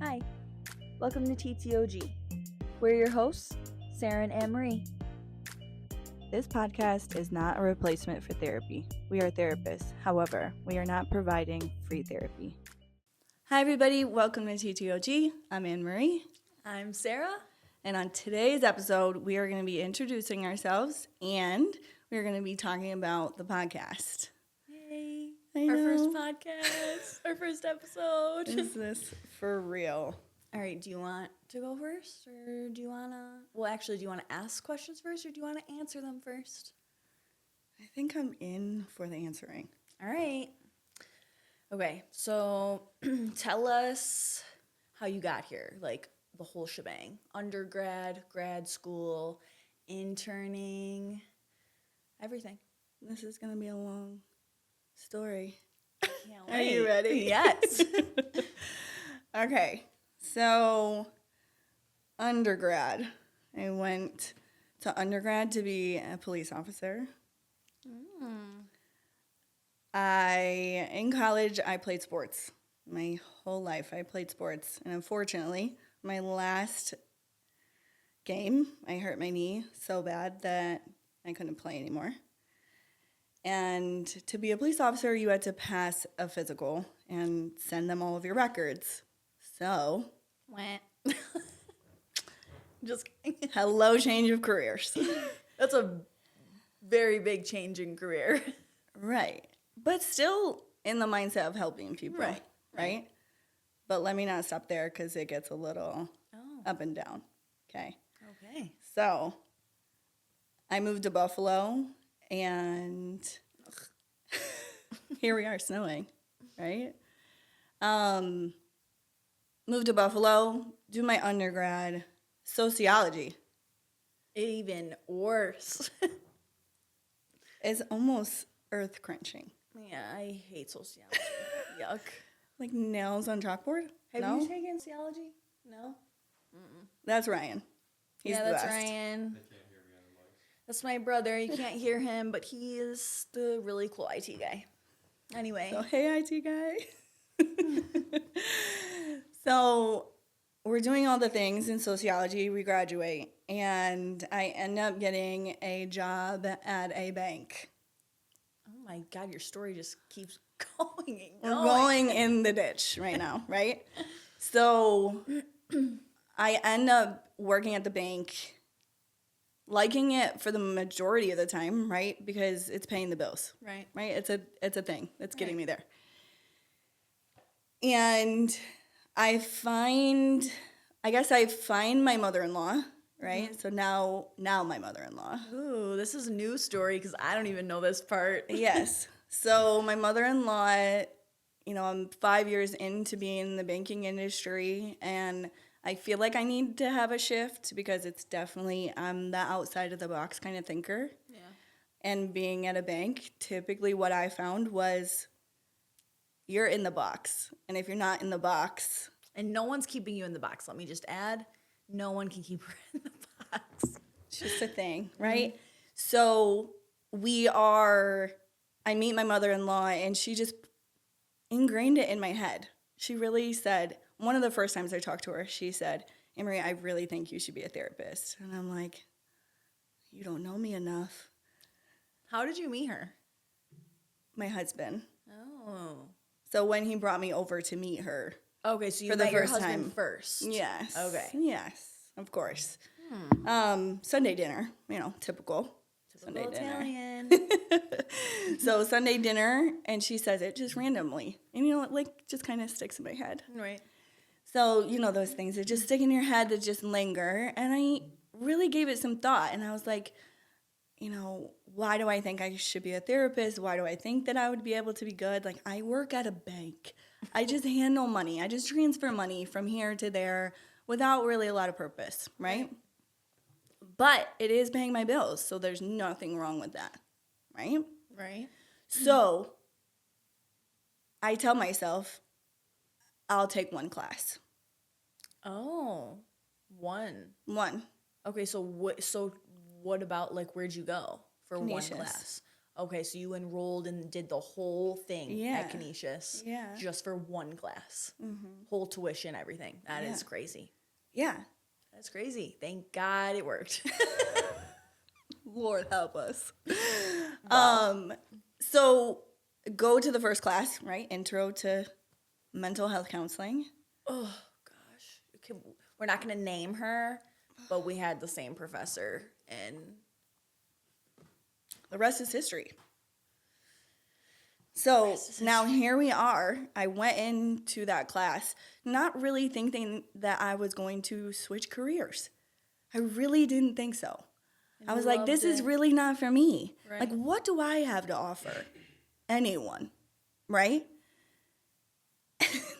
Hi, welcome to TTOG. We're your hosts, Sarah and Annmarie. This podcast is not a replacement for therapy. We are therapists. However, we are not providing free therapy. Hi, everybody. Welcome to TTOG. I'm Annmarie. I'm Sarah. And on today's episode, we are going to be introducing ourselves and we're going to be talking about the podcast. Yay. I Our know. first podcast, our first episode. Is this for real? All right, do you want to go first or do you want to? Well, actually, do you want to ask questions first or do you want to answer them first? I think I'm in for the answering. All right. Okay, so tell us how you got here, like the whole shebang. Undergrad, grad school, interning, everything. This is going to be a long story. Can't Are you ready? Yes. Okay, so undergrad. I went to undergrad to be a police officer. In college, I played sports. My whole life, I played sports. And unfortunately, my last game, I hurt my knee so bad that I couldn't play anymore. And to be a police officer, you had to pass a physical and send them all of your records. So, Wah. Just kidding. hello, change of careers. That's a very big change in career. Right. But still in the mindset of helping people. Right? But let me not stop there because it gets a little up and down. Okay. Okay. So, I moved to Buffalo, and here we are, snowing, right? Moved to Buffalo, do my undergrad, sociology. Even worse. It's almost earth-crunching. Yeah, I hate sociology. Yuck. Like nails on chalkboard? Have No? you taken sociology? No? That's Ryan. He's yeah, the that's best. Ryan. That's my brother. You can't hear him, but he is the really cool IT guy. Anyway. So, hey, IT guy. So, we're doing all the things in sociology. We graduate, and I end up getting a job at a bank. Oh my God, your story just keeps going and We're going. going in the ditch right now, right? So, I end up working at the bank, liking it for the majority of the time, right? Because it's paying the bills. Right. Right? It's a thing that's getting me there. And I find my mother-in-law, right? Mm-hmm. So now my mother-in-law. Ooh, this is a new story because I don't even know this part. Yes. So my mother-in-law, I'm 5 years into being in the banking industry, and I feel like I need to have a shift because it's definitely, I'm the outside of the box kind of thinker. Yeah. And being at a bank, typically what I found was you're in the box. And if you're not in the box... And no one's keeping you in the box. Let me just add, no one can keep her in the box. It's just a thing, right? Mm-hmm. So I meet my mother-in-law, and she just ingrained it in my head. She really said, one of the first times I talked to her, she said, Annmarie, I really think you should be a therapist. And I'm like, you don't know me enough. How did you meet her? My husband. Oh. So when he brought me over to meet her. Okay, so you met your husband first. Yes. Okay. Yes, of course. Sunday dinner, typical Sunday Italian. dinner. So Sunday dinner, and she says it just randomly. And just kind of sticks in my head. Right. So, those things that just stick in your head that just linger. And I really gave it some thought. And I was like, why do I think I should be a therapist? Why do I think that I would be able to be good? Like, I work at a bank. I just handle money. I just transfer money from here to there without really a lot of purpose, right? But it is paying my bills, so there's nothing wrong with that, right? Right. So I tell myself, I'll take one class. Oh, one. One. Okay, so what about, where'd you go for one class? Okay, so you enrolled and did the whole thing Yeah. at Canisius Yeah. just for one class. Mm-hmm. Whole tuition, everything. That Yeah. is crazy. Yeah. That's crazy. Thank God it worked. Lord help us. Wow. So go to the first class, right? Intro to mental health counseling. Oh, gosh. Okay, we're not going to name her, but we had the same professor. And The rest is history. So now here we are. I went into that class not really thinking that I was going to switch careers. I really didn't think so. I was like, this is really not for me. Right. Like, what do I have to offer anyone? Right?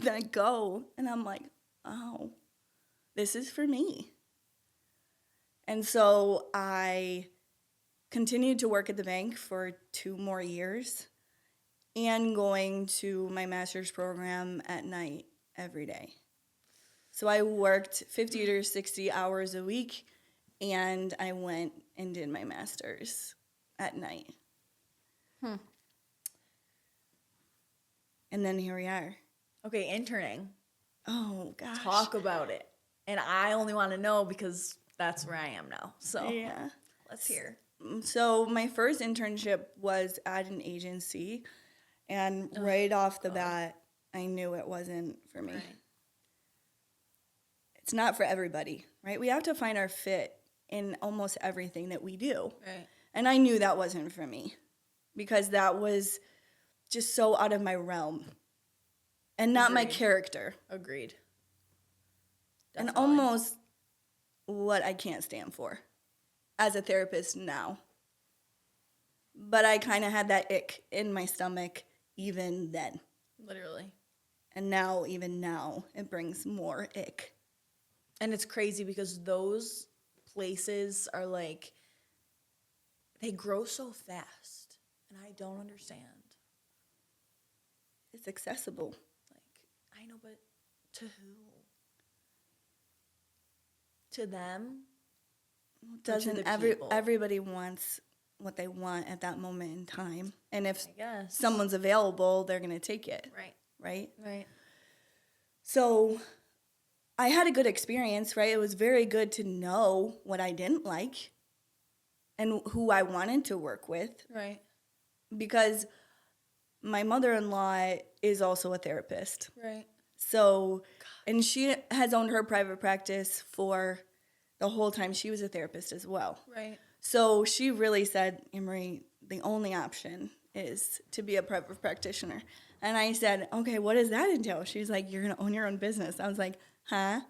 Then I go and I'm like, oh, this is for me. And so I continued to work at the bank for 2 more years and going to my master's program at night every day. So I worked 50 to 60 hours a week, and I went and did my master's at night. And then here we are. okay, interning. Oh, gosh. Talk about it. And I only want to know because that's where I am now. So Yeah. let's hear. So my first internship was at an agency, and right off the bat, I knew it wasn't for me. Right. It's not for everybody, right? We have to find our fit in almost everything that we do. Right. And I knew that wasn't for me because that was just so out of my realm and not my Agreed. character. Agreed. And Definitely. almost what I can't stand for as a therapist now. But I kind of had that ick in my stomach even then. Literally. And now, even now, it brings more ick. And it's crazy because those places are like, they grow so fast. And I don't understand. It's accessible. Like, I know, but to who? To them? Doesn't the people? everybody wants what they want at that moment in time? And if I guess. someone's available, they're going to take it. Right. Right? Right. So I had a good experience, right? It was very good to know what I didn't like and who I wanted to work with, Right. because my mother-in-law is also a therapist. Right. So, and she has owned her private practice for the whole time she was a therapist as well. Right. So she really said, Annmarie, the only option is to be a private practitioner. And I said, okay, what does that entail? She's like, you're going to own your own business. I was like, huh?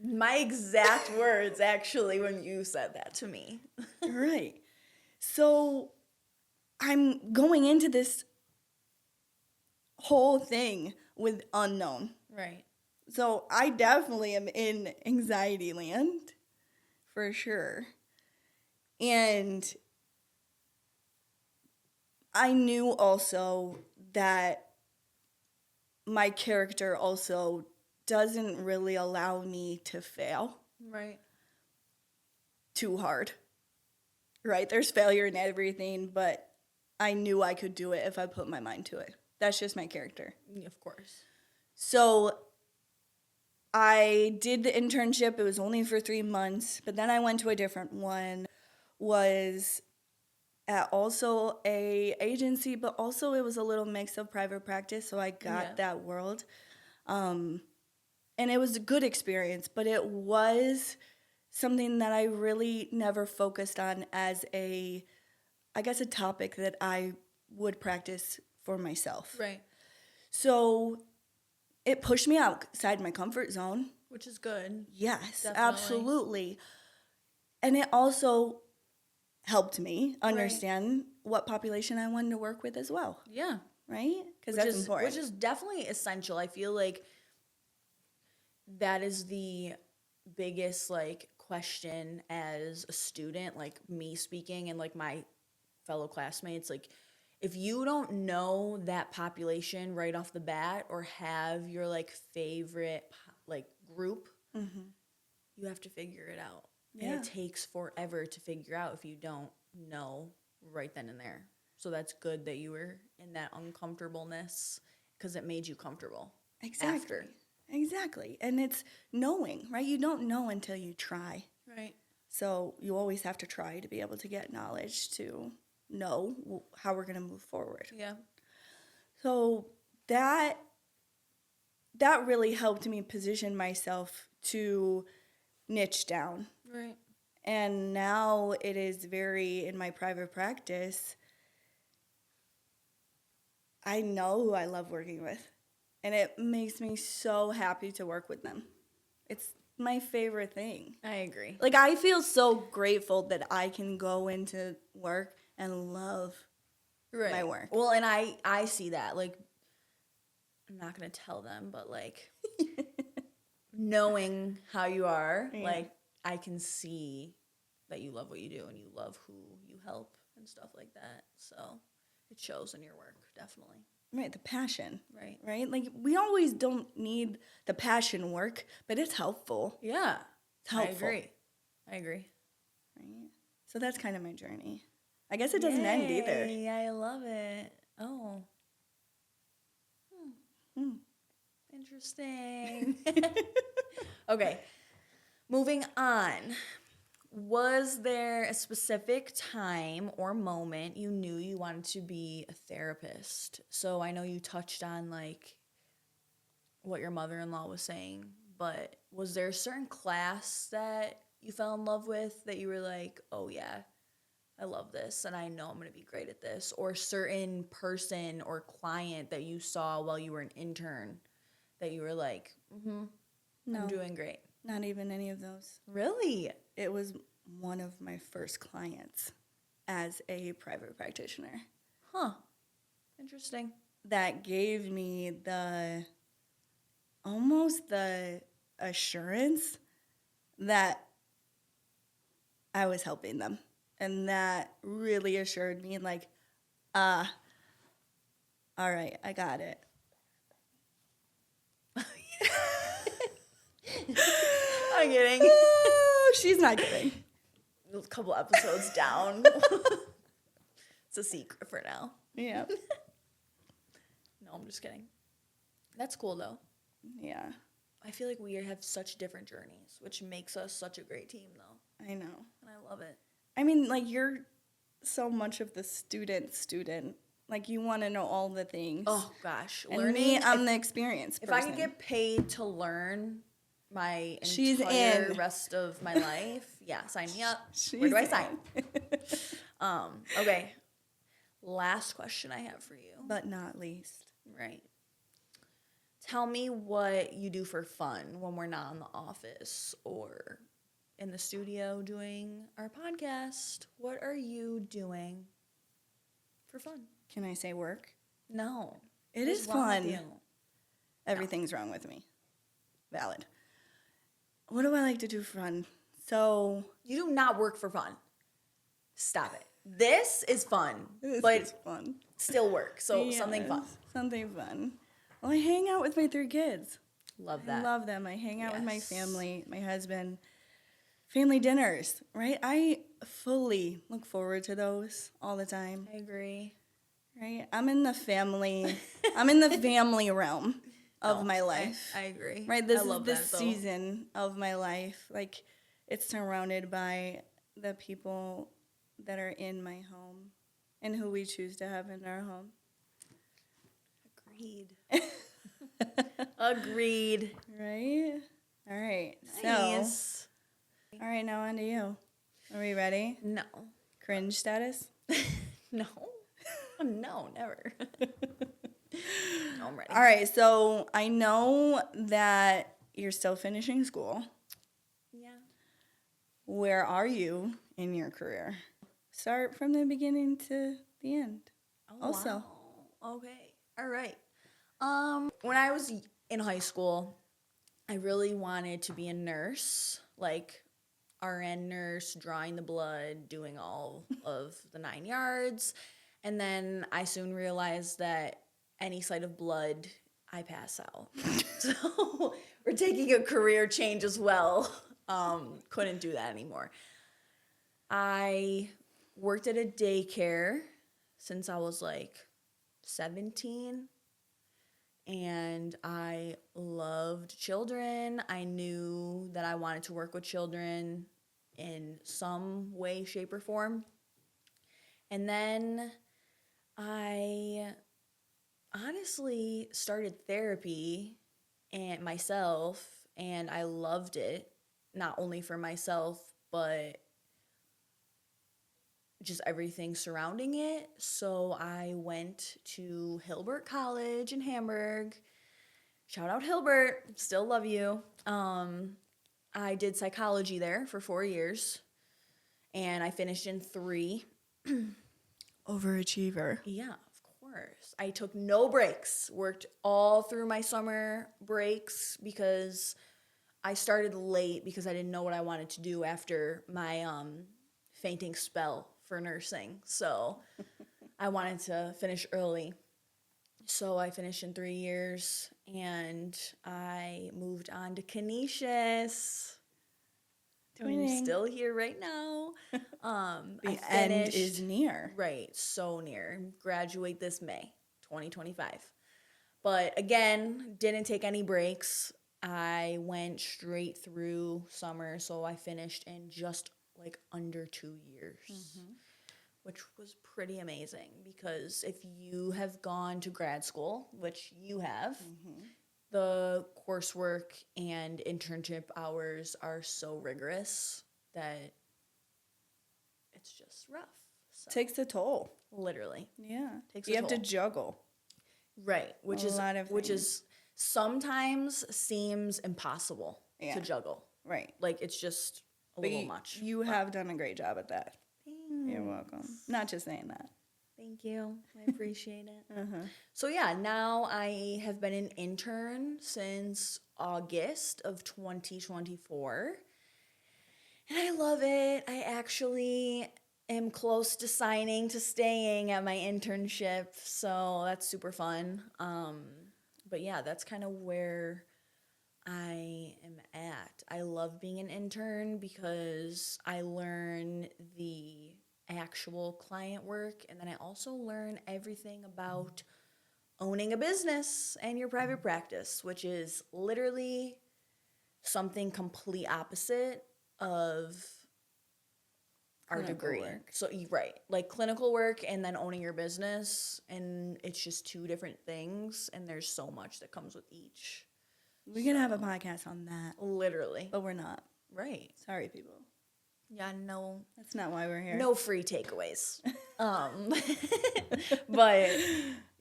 My exact words, actually, when you said that to me. Right. So I'm going into this whole thing with unknown. Right. So I definitely am in anxiety land, for sure. And I knew also that my character also doesn't really allow me to fail Right. too hard. Right? There's failure in everything, but I knew I could do it if I put my mind to it. That's just my character. Of course. So I did the internship. It was only for 3 months, but then I went to a different one. Was at also a agency, but also it was a little mix of private practice, so I got that world. And it was a good experience, but it was something that I really never focused on as a topic that I would practice for myself. Right. So it pushed me outside my comfort zone. Which is good. Yes, Definitely. absolutely. And it also helped me understand what population I wanted to work with as well. Yeah. Right? Because that's important. Which is definitely essential. I feel like that is the biggest, like, question as a student, like me speaking and, like, my fellow classmates. Like, if you don't know that population right off the bat or have your, like, favorite, like, group, you have to figure it out. Yeah. And it takes forever to figure out if you don't know right then and there. So that's good that you were in that uncomfortableness because it made you comfortable. Exactly. After. Exactly. And it's knowing, right? You don't know until you try. Right. So you always have to try to be able to get knowledge to know how we're going to move forward. Yeah. So that really helped me position myself to niche down. Right. And now it is very, in my private practice, I know who I love working with. And it makes me so happy to work with them. It's my favorite thing. I agree. Like, I feel so grateful that I can go into work and love my work. Well, and I see that. Like, I'm not going to tell them, but, like, knowing how you are, like, I can see that you love what you do and you love who you help and stuff like that. So it shows in your work, definitely. Right, the passion. Right. Right? Like, we always don't need the passion work, but it's helpful. Yeah. It's helpful. I agree. Right? So that's kind of my journey. I guess it doesn't end either. Yeah, I love it. Oh. Interesting. Okay. Moving on. Was there a specific time or moment you knew you wanted to be a therapist? So I know you touched on, like, what your mother-in-law was saying, but was there a certain class that you fell in love with that you were like, oh, yeah, I love this, and I know I'm going to be great at this? Or a certain person or client that you saw while you were an intern that you were like, No, I'm doing great? not even any of those. Really? It was one of my first clients as a private practitioner. Huh. Interesting. That gave me almost the assurance that I was helping them. And that really assured me, like, all right, I got it. I'm kidding. Oh, she's not kidding. A couple episodes down. It's a secret for now. Yeah. No, I'm just kidding. That's cool, though. Yeah, I feel like we have such different journeys, which makes us such a great team, though. I know. And I love it. I mean, like, you're so much of the student. Like, you want to know all the things. Oh, gosh. And Learning. me, I'm the experience person. If I could get paid to learn my She's entire in. rest of my life, yeah, sign me up. She's Where do I sign? in. Okay. Last question I have for you. But not least. Right. Tell me what you do for fun when we're not in the office or in the studio doing our podcast. What are you doing for fun? Can I say work? No. It What's is wrong with fun. you? Everything's wrong with me. Valid. What do I like to do for fun? So, You do not work for fun. Stop it. This is fun, but it's fun. still work. So something fun. Yes, something fun. Well, I hang out with my 3 kids. Love that. I love them. I hang out with my Yes. family, my husband. Family dinners, right? I fully look forward to those all the time. I agree. Right? I'm in the family realm of my life. I agree. Right? This I love is the that, though. season of my life. Like, it's surrounded by the people that are in my home and who we choose to have in our home. Agreed. Agreed. Right? All right. Nice. So, all right, now on to you. Are we ready? No. Cringe status? No. No, never. No, I'm ready. All right, so I know that you're still finishing school. Yeah. Where are you in your career? Start from the beginning to the end. Oh, Also. wow. Okay. All right. When I was in high school, I really wanted to be a nurse, like RN nurse, drawing the blood, doing all of the 9 yards. And then I soon realized that any sight of blood, I pass out. So we're taking a career change as well. Couldn't do that anymore. I worked at a daycare since I was like 17. And I loved children. I knew that I wanted to work with children in some way, shape, or form. And then I honestly started therapy and myself, and I loved it, not only for myself, but just everything surrounding it. So I went to Hilbert College in Hamburg. Shout out Hilbert, still love you. I did psychology there for 4 years, and I finished in 3. Overachiever. Yeah, of course. I took no breaks, worked all through my summer breaks because I started late because I didn't know what I wanted to do after my fainting spell for nursing. So I wanted to finish early. So I finished in 3 years, and I moved on to Canisius. I'm still here right now. The end is near. Right, so near. Graduate this May, 2025. But again, didn't take any breaks. I went straight through summer, so I finished in just like under 2 years, which was pretty amazing because if you have gone to grad school, which you have, the coursework and internship hours are so rigorous that it's just rough. So, Takes a toll. literally. Yeah. Takes You a have to toll. juggle. Right, which is sometimes seems impossible to juggle. Right. Like it's just a little much. You have done a great job at that. Thanks. You're welcome. Not just saying that. Thank you. I appreciate it. So yeah, now I have been an intern since August of 2024. And I love it. I actually am close to signing to staying at my internship. So that's super fun. But yeah, that's kind of where I am at. I love being an intern because I learn the actual client work, and then I also learn everything about owning a business and your private practice, which is literally something complete opposite of our Clinical degree. work. So right, like clinical work and then owning your business, and it's just 2 different things, and there's so much that comes with each. We could have a podcast on that, Literally. but we're not. Right. Sorry, people. Yeah, no That's not why we're here. no free takeaways. But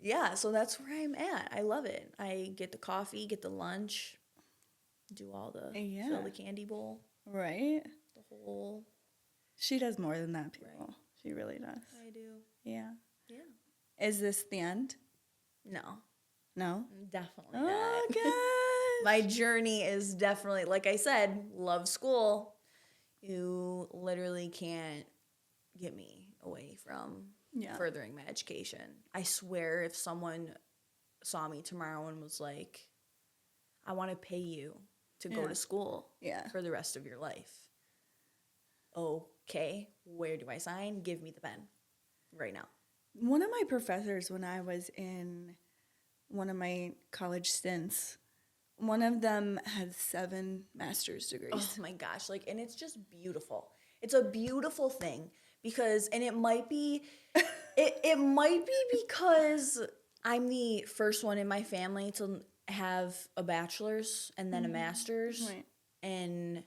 yeah, so that's where I'm at. I love it. I get the coffee, get the lunch, do all the fill the candy bowl, Right? the whole. She does more than that, people. Right. She really does. I do. Yeah. Yeah. Is this the end? No. No? Definitely Oh, not. gosh. My journey is definitely, like I said, love school. You literally can't get me away from furthering my education. I swear if someone saw me tomorrow and was like, I want to pay you to go to school for the rest of your life. Okay, where do I sign? Give me the pen right now. One of my professors, when I was in one of my college stints, one of them had 7 master's degrees. Oh my gosh, like, and it's just beautiful. It's a beautiful thing because, and it might be, it might be because I'm the first one in my family to have a bachelor's and then a master's. Right. And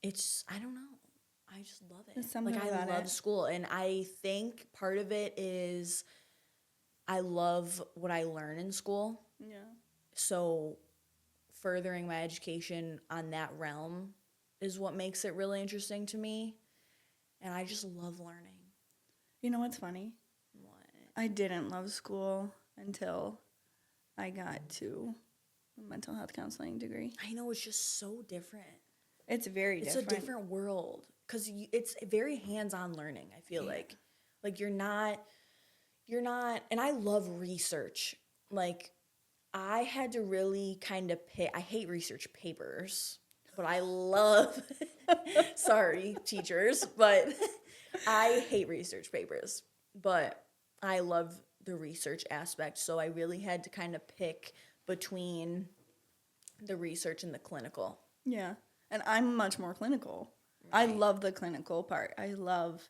it's, I don't know. I just love it. There's something like, I about love it. school. And I think part of it is I love what I learn in school. Yeah. So furthering my education on that realm is what makes it really interesting to me. And I just love learning. You know what's funny? What? I didn't love school until I got to a mental health counseling degree. I know, it's just so different. It's very different. It's a different world because it's very hands-on learning, I feel like. Like you're not, and I love research. Like I had to really kind of pick, I hate research papers, but I love, sorry teachers, but I hate research papers, but I love the research aspect. So I really had to kind of pick between the research and the clinical. Yeah. And I'm much more clinical. I love the clinical part. I love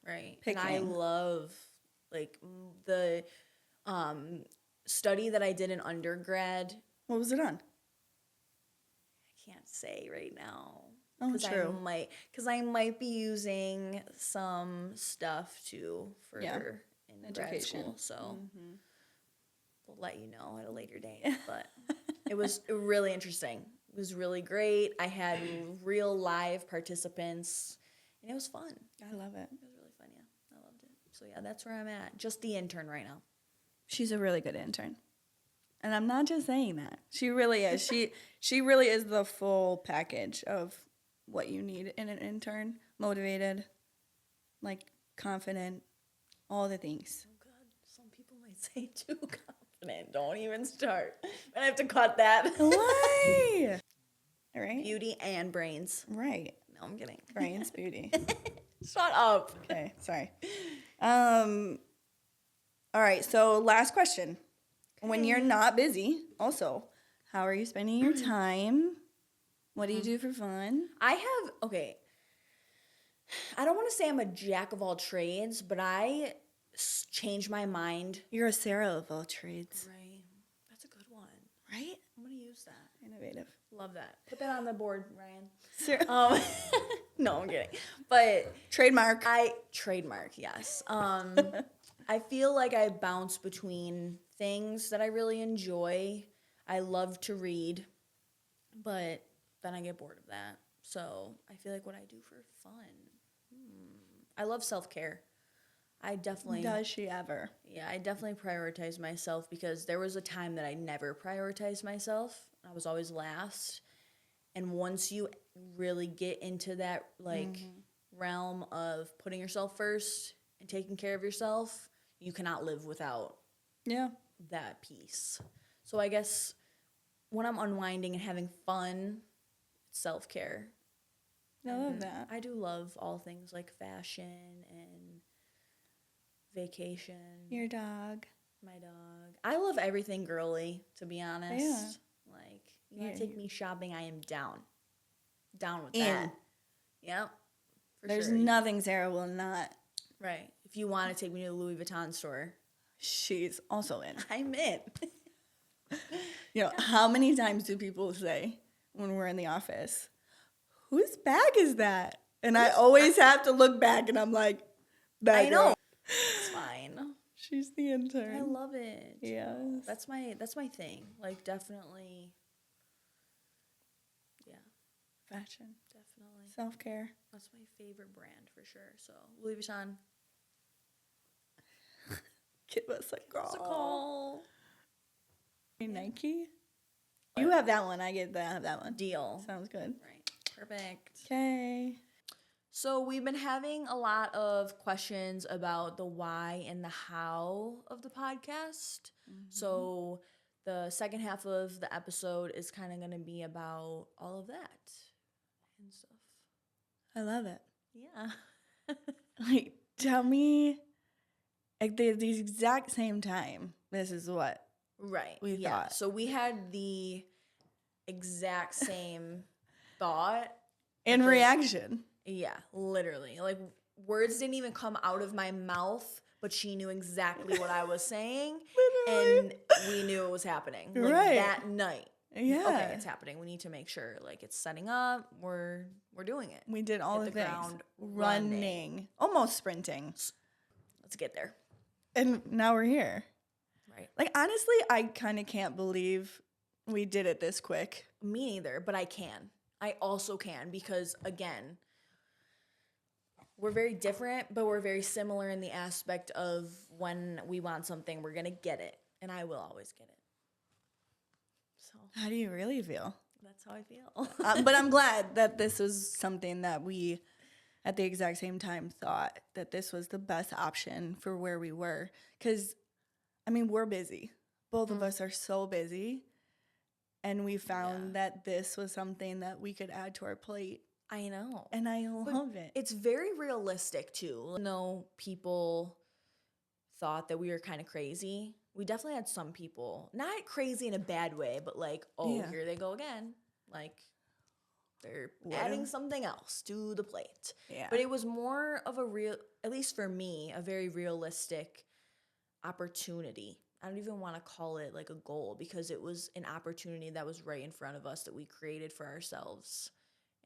picking. And I love like the study that I did in undergrad. What was it on? I can't say right now. Oh, true. Because I might be using some stuff to further in grad school. So we'll let you know at a later date. But it was really interesting. It was really great. I had real live participants, and it was fun. I love it. It was really fun, yeah. I loved it. So yeah, that's where I'm at. Just the intern right now. She's a really good intern. And I'm not just saying that. She really is. She really is the full package of what you need in an intern. Motivated, like confident, all the things. Oh God, some people might say too confident. Don't even start. I have to cut that. Why? All right. Beauty and brains. Right. No, I'm kidding. Brains, beauty. Shut up. Okay, sorry. All right, so last question. Okay. When you're not busy, also, how are you spending your time? What do you do for fun? I don't want to say I'm a jack of all trades, but I changed my mind. You're a Sarah of all trades. Right. That's a good one. Right? I'm going to use that. Innovative. Love that. Put that on the board, Ryan. Sarah. No, I'm kidding. But trademark, yes. I feel like I bounce between things that I really enjoy. I love to read, but then I get bored of that. So I feel like what I do for fun. I love self-care. I definitely... Does she ever? Yeah, I definitely prioritize myself because there was a time that I never prioritized myself. I was always last. And once you really get into that, like, realm of putting yourself first and taking care of yourself, you cannot live without that piece. So I guess when I'm unwinding and having fun, self-care. I love that. I do love all things like fashion and vacation. Your dog. My dog. I love everything girly, to be honest. Yeah. Like, you want to take me shopping, I am down. Down with that. Yep. There's nothing Sarah will not. Right. If you want to take me to the Louis Vuitton store, she's also in. I'm in. You know, how many times do people say when we're in the office, whose bag is that? And I always have to look back and I'm like, I know. It's fine. She's the intern. I love it. Yes. That's my thing. Like, definitely. Yeah. Fashion. Definitely. Self-care. That's my favorite brand for sure. So, Louis Vuitton. Give us a call. Give us a call. Nike? You have that one. I get that one. Deal. Sounds good. Right. Perfect. Okay. So we've been having a lot of questions about the why and the how of the podcast. So the second half of the episode is kind of going to be about all of that and stuff. I love it. Yeah. Like, tell me, like, the exact same time, this is what we thought. So we had the exact same thought. And reaction. Yeah, literally. Like, words didn't even come out of my mouth, but she knew exactly what I was saying. Literally. And we knew it was happening. Like, that night. Yeah. Okay, it's happening. We need to make sure, like, it's setting up. We're doing it. We did all the things. Ground running. Almost sprinting. Let's get there. And now we're here. Right. Like, honestly, I kind of can't believe we did it this quick. Me neither, but I can. I also can because, again, we're very different, but we're very similar in the aspect of when we want something, we're going to get it. And I will always get it. So how do you really feel? That's how I feel. But I'm glad that this was something that we, at the exact same time, thought that this was the best option for where we were. Because, I mean, we're busy. Both of us are so busy. And we found that this was something that we could add to our plate I know. And I love it. It's very realistic too. Even though people thought that we were kind of crazy, we definitely had some people, not crazy in a bad way, but like, oh, Yeah. here they go again. Like, they're What adding a- something else to the plate. Yeah. But it was more of a real, at least for me, a very realistic opportunity. I don't even want to call it like a goal because it was an opportunity that was right in front of us that we created for ourselves.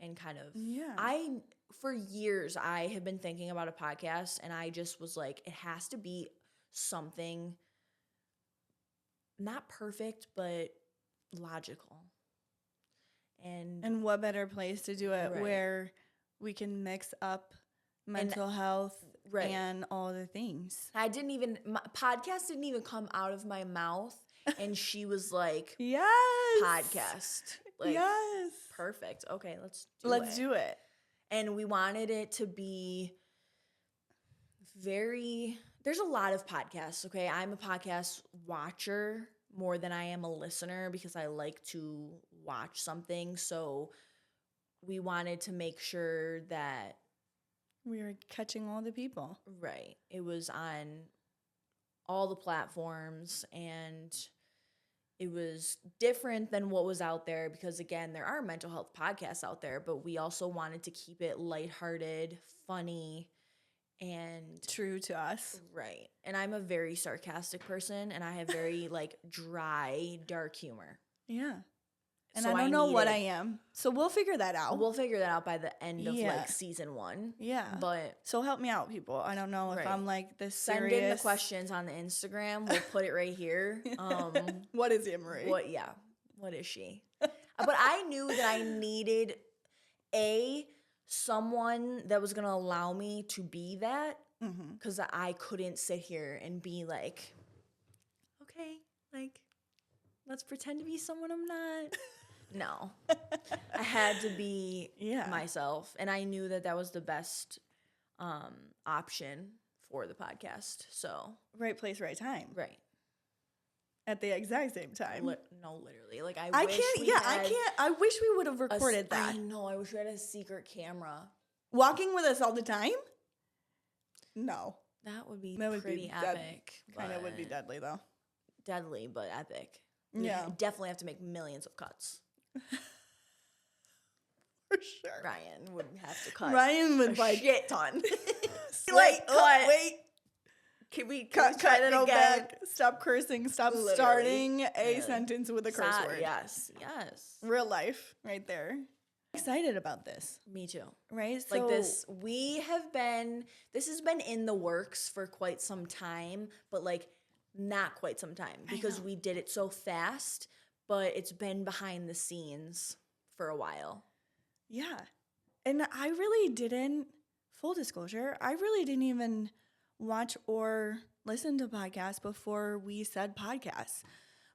And kind of, for years, I have been thinking about a podcast, and I just was like, it has to be something not perfect, but logical. And what better place to do it Right. where we can mix up mental health and all the things. my podcast didn't even come out of my mouth, and she was like, Yes. podcast. Like, yes. perfect. Okay, let's do it. And we wanted it to be there's a lot of podcasts, okay? I'm a podcast watcher more than I am a listener because I like to watch something. So we wanted to make sure that We were catching all the people. right, it was on all the platforms, and it was different than what was out there because, again, there are mental health podcasts out there, but we also wanted to keep it lighthearted, funny, and True to us. right. And I'm a very sarcastic person, and I have very like dry, dark humor. Yeah. And So I don't know what I am. So we'll figure that out. We'll figure that out by the end of Yeah. like season 1. Yeah. But So help me out, people. I don't know if Right. I'm like this send serious. in the questions on the Instagram. We'll put it right here. What is Annmarie? What is she? But I knew that I needed someone that was gonna allow me to be that, because I couldn't sit here and be like, okay, like, let's pretend to be someone I'm not. No, I had to be myself, and I knew that was the best option for the podcast. So Right place, right time. right. At the exact same time. No, literally. Like, I can't. wish Yeah, I can't. I wish we would have recorded that. I know. I wish we had a secret camera. Walking with us all the time? No. That would be That would pretty be epic. Kind of would be deadly, though. Deadly, but epic. We Yeah. definitely have to make millions of cuts. For sure. Ryan would have to cut Ryan would a like shit ton. wait, cut. wait. Can we Cut, try that go again? back. Stop cursing. Stop Literally. starting a sentence with a curse word. Yes. Real life, right there. Excited about this, Me too. right? Like this, this has been in the works for quite some time, but like not quite some time because we did it so fast, but it's been behind the scenes for a while. Yeah. And I really didn't, full disclosure, I really didn't even watch or listen to podcasts before we said podcasts.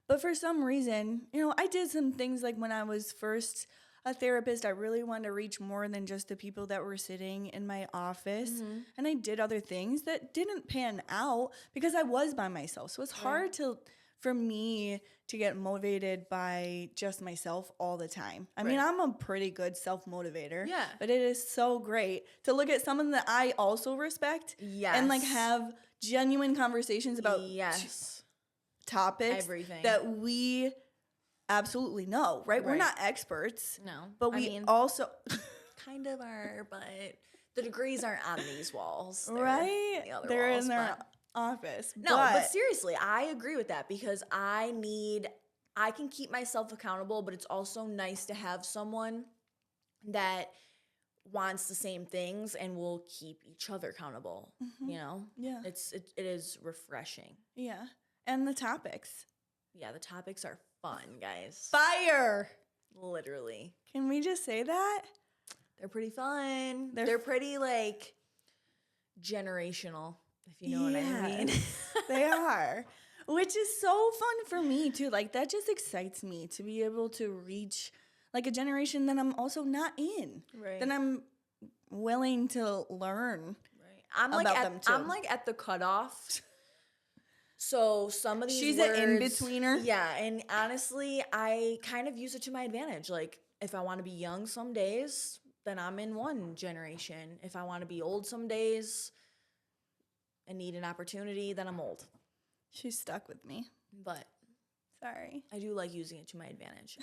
But for some reason, I did some things like when I was first a therapist, I really wanted to reach more than just the people that were sitting in my office. And I did other things that didn't pan out because I was by myself. So it's hard for me to get motivated by just myself all the time. I mean, I'm a pretty good self-motivator. Yeah. But it is so great to look at someone that I also respect and like have genuine conversations about topics Everything. that we absolutely know, right? We're not experts. No. But we also kind of are, but the degrees aren't on these walls. They're right? the other They're walls, in their but- office. No, but seriously, I agree with that because I can keep myself accountable, but it's also nice to have someone that wants the same things and will keep each other accountable, Yeah. It is refreshing. Yeah. And the topics. Yeah, the topics are fun, guys. Fire. Literally. Can we just say that? They're pretty fun. They're pretty like generational, if you know what I mean. They are. Which is so fun for me too. Like that just excites me to be able to reach like a generation that I'm also not in. Right. That I'm willing to learn. Right. I'm like at the cutoff. So some of these She's words, an in-betweener. Yeah, and honestly, I kind of use it to my advantage. Like if I want to be young some days, then I'm in one generation. If I want to be old some days and need an opportunity, then I'm old. She's stuck with me. But Sorry. I do like using it to my advantage.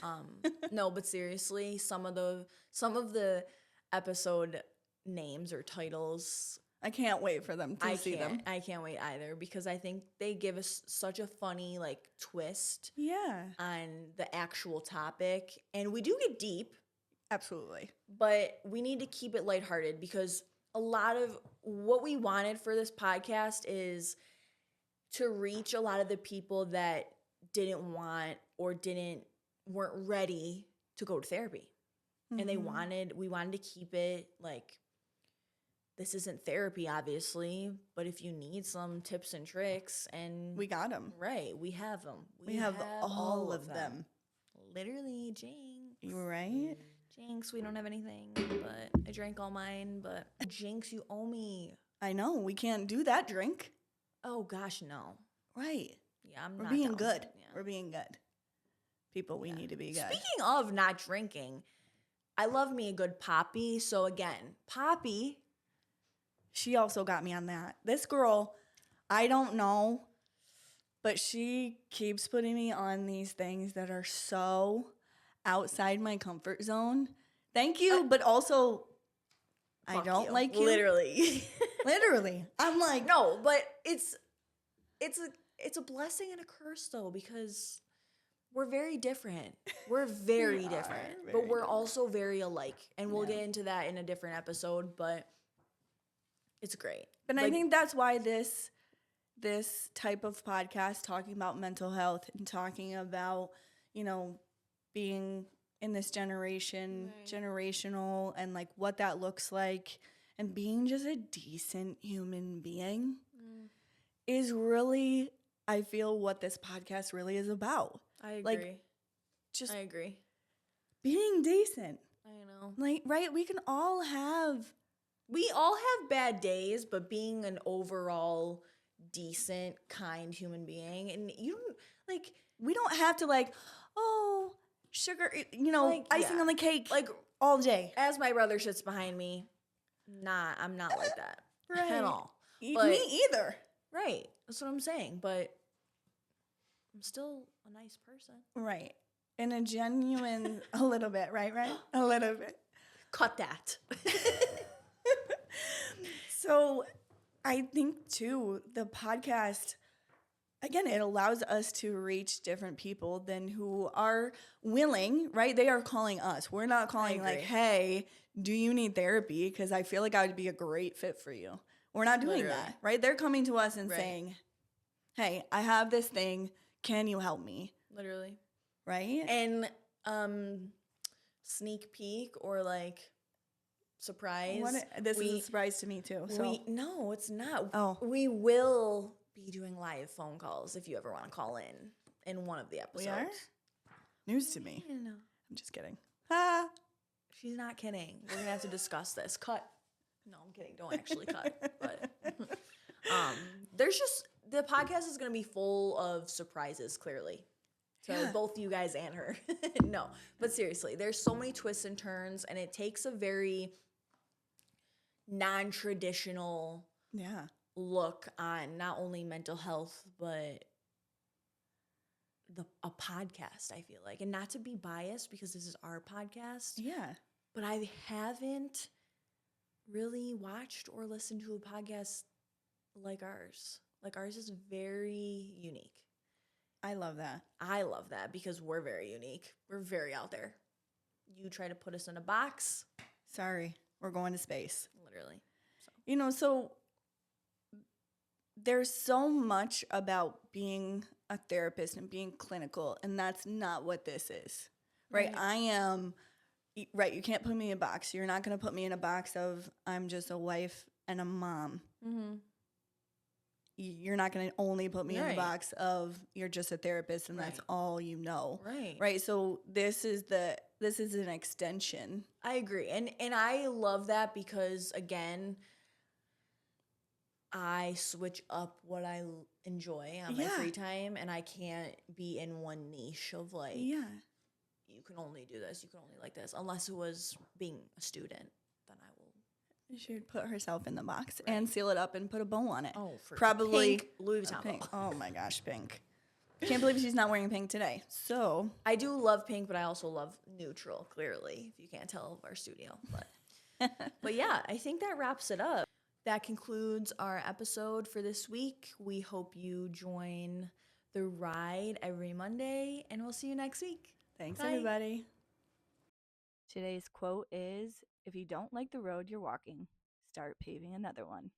No, but seriously, some of the episode names or titles, I can't wait for them to see them. I can't wait either, because I think they give us such a funny like twist Yeah. on the actual topic, and we do get deep, Absolutely. but we need to keep it lighthearted, because a lot of what we wanted for this podcast is to reach a lot of the people that didn't want or weren't ready to go to therapy. And we wanted to keep it like, this isn't therapy, obviously, but if you need some tips and tricks, and We got them. right, we have them. We have all of them. Literally, jinx. You right? Jinx, we don't have anything, but I drank all mine, but Jinx, you owe me. I know. We can't do that drink. Oh gosh, no. Right. Yeah, I'm We're not being down with good. it, yeah. We're being good. People, we need to be good. Speaking of not drinking, I love me a good Poppy. So again, Poppy. She also got me on that. This girl, I don't know, but she keeps putting me on these things that are so outside my comfort zone. Thank you, but also I don't like you. Literally. Literally. I'm like, No, but it's a blessing and a curse though, because we're very different. We're very We are different, very but we're also very alike. And we'll get into that in a different episode, but it's great. but I think that's why this type of podcast, talking about mental health and talking about, being in this generational, and like what that looks like, and being just a decent human being is really, I feel, what this podcast really is about. I agree. Like, just I agree. being decent. I know. Like, right? We all have bad days, but being an overall decent, kind human being, and you don't like, we don't have to sugar, icing yeah. on the cake like all day. as my brother sits behind me, I'm not like that Right. at all. Me But- either. Right. That's what I'm saying. But I'm still a nice person. Right. In a genuine, a little bit, right? A little bit. Cut that. So I think, too, the podcast, again, it allows us to reach different people than who are willing, right? They are calling us. We're not calling like, hey, do you need therapy? Because I feel like I would be a great fit for you. We're not doing that, right? They're coming to us and saying, hey, I have this thing. Can you help me? Literally. Right? And sneak peek or like surprise. This is a surprise to me too. So No, it's not. Oh. We will be doing live phone calls if you ever want to call in one of the episodes. we are? News to me. I know. I'm just kidding. Ah. She's not kidding. We're gonna have to discuss this. Cut. No, I'm kidding. Don't actually cut. But there's just, the podcast is gonna be full of surprises, clearly. So both you guys and her. No, but seriously, there's so many twists and turns, and it takes a very non-traditional look on not only mental health, but a podcast, I feel like. And not to be biased, because this is our podcast. Yeah. But I haven't really watched or listened to a podcast like ours. Like, ours is very unique. I love that. I love that because we're very unique. We're very out there. You try to put us in a box. Sorry. We're going to space. Literally. So there's so much about being a therapist and being clinical, and that's not what this is. Right? I am, right, you can't put me in a box. You're not going to put me in a box of I'm just a wife and a mom. Mm-hmm. You're not going to only put me in the box of you're just a therapist and that's all you know. Right. So this is an extension. I agree. And I love that because, again, I switch up what I enjoy on my free time, and I can't be in one niche of like, you can only do this, you can only like this, unless it was being a student, then I will. She would put herself in the box and seal it up and put a bow on it. Oh, for probably pink Louis Vuitton pink. bow. Oh my gosh, pink. Can't believe she's not wearing pink today. So I do love pink, but I also love neutral, clearly, if you can't tell of our studio. But yeah, I think that wraps it up. That concludes our episode for this week. We hope you join the ride every Monday, and we'll see you next week. thanks, Bye. everybody. Today's quote is, "If you don't like the road you're walking, start paving another one."